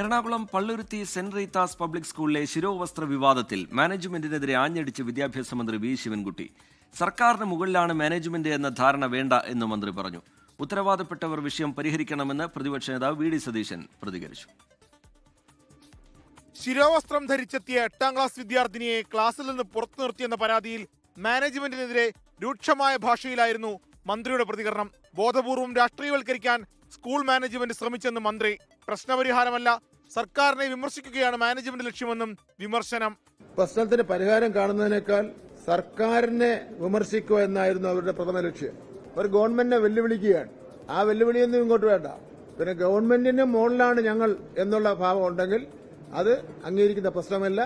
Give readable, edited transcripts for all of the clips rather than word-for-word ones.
Ernakulam Palluruthy saint Rita's public സ്കൂളിലെ ശിരോവസ്ത്ര വിവാദത്തിൽ മാനേജ്മെന്റിനെതിരെ ആഞ്ഞടിച്ച് വിദ്യാഭ്യാസ മന്ത്രി വി ശിവൻകുട്ടി. സർക്കാരിന് മുകളിലാണ് മാനേജ്മെന്റ് എന്ന ധാരണ വേണ്ട എന്ന് മന്ത്രി പറഞ്ഞു. ഉത്തരവാദപ്പെട്ടവർ വിഷയം പരിഹരിക്കണമെന്ന് പ്രതിപക്ഷ നേതാവ് വി ഡി സതീശൻ പ്രതികരിച്ചു. ശിരോവസ്ത്രം ധരിച്ചെത്തിയ 8ാം ക്ലാസ് വിദ്യാർത്ഥിനിയെ ക്ലാസ്സിൽ നിന്ന് പുറത്തു നിർത്തിയെന്ന പരാതിയിൽ മാനേജ്മെന്റിനെതിരെ രൂക്ഷമായ ഭാഷയിലായിരുന്നു മന്ത്രിയുടെ പ്രതികരണം. ബോധപൂർവം രാഷ്ട്രീയവൽക്കരിക്കാൻ സ്കൂൾ മാനേജ്മെന്റ് ശ്രമിച്ചെന്ന് മന്ത്രി. പ്രശ്നപരിഹാരമല്ല, സർക്കാരിനെ വിമർശിക്കുകയാണ് മാനേജ്മെന്റ് ലക്ഷ്യമെന്നും വിമർശനം. പ്രശ്നത്തിന് പരിഹാരം കാണുന്നതിനേക്കാൾ സർക്കാരിനെ വിമർശിക്കുക എന്നായിരുന്നു അവരുടെ പ്രഥമ ലക്ഷ്യം. ഒരു ഗവൺമെന്റിനെ വെല്ലുവിളിക്കുകയാണ്. ആ വെല്ലുവിളിയൊന്നും ഇങ്ങോട്ട് വേണ്ട. പിന്നെ ഗവൺമെന്റിന്റെ മുകളിലാണ് ഞങ്ങൾ എന്നുള്ള ഭാവം ഉണ്ടെങ്കിൽ അത് അംഗീകരിക്കുന്ന പ്രശ്നമല്ല.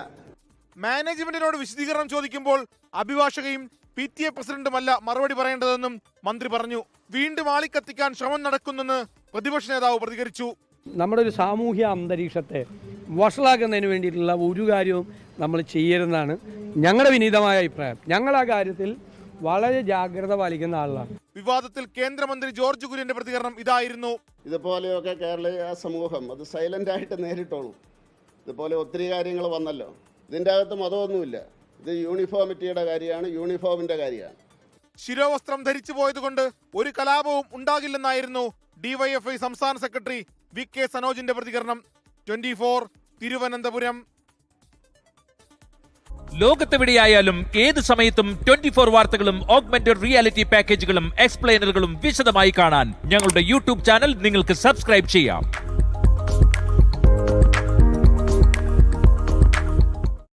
മാനേജ്മെന്റിനോട് വിശദീകരണം ചോദിക്കുമ്പോൾ അഭിഭാഷകയും PTA പ്രസിഡന്റുമല്ല മറുപടി പറയേണ്ടതെന്നും മന്ത്രി പറഞ്ഞു. വീണ്ടും ആളിക്കത്തിക്കാൻ ശ്രമം നടക്കുന്നെന്ന് പ്രതിപക്ഷ നേതാവ് പ്രതികരിച്ചു. നമ്മുടെ ഒരു സാമൂഹ്യ അന്തരീക്ഷത്തെ വഷളാക്കുന്നതിന് വേണ്ടിയിട്ടുള്ള ഒരു കാര്യവും നമ്മൾ ചെയ്യരുതെന്നാണ് ഞങ്ങളുടെ വിനീതമായ അഭിപ്രായം. ഞങ്ങൾ ആ കാര്യത്തിൽ വളരെ ജാഗ്രത പാലിക്കുന്ന ആളാണ്. വിവാദത്തിൽ കേന്ദ്രമന്ത്രി ജോർജ് കുര്യന്റെ പ്രതികരണം ഇതായിരുന്നു. ഇതുപോലെയൊക്കെ കേരളീയ സമൂഹം അത് സൈലന്റ് ആയിട്ട് നേരിട്ടോളൂ. ഇതുപോലെ ഒത്തിരി കാര്യങ്ങൾ വന്നല്ലോ. ഇതിൻ്റെ അകത്ത് മതമൊന്നുമില്ല. ഇത് യൂണിഫോമിറ്റിയുടെ കാര്യമാണ്, യൂണിഫോമിന്റെ കാര്യമാണ്. ശിരോവസ്ത്രം ധരിച്ചു പോയതുകൊണ്ട് ഒരു കലാപവും ഉണ്ടാകില്ലെന്നായിരുന്നു DYFI സംസ്ഥാന സെക്രട്ടറി VK സനോജിന്റെ പ്രതികരണം. 24 തിരുവനന്തപുരം. ലോകത്തെവിടെയായാലും ഏത് സമയത്തും 24 വാർത്തകളും ഓഗ്മെന്റഡ് റിയാലിറ്റി പാക്കേജുകളും എക്സ്പ്ലെയിനറുകളും വിശദമായി കാണാൻ ഞങ്ങളുടെ YouTube ചാനൽ നിങ്ങൾക്ക് സബ്സ്ക്രൈബ് ചെയ്യാം.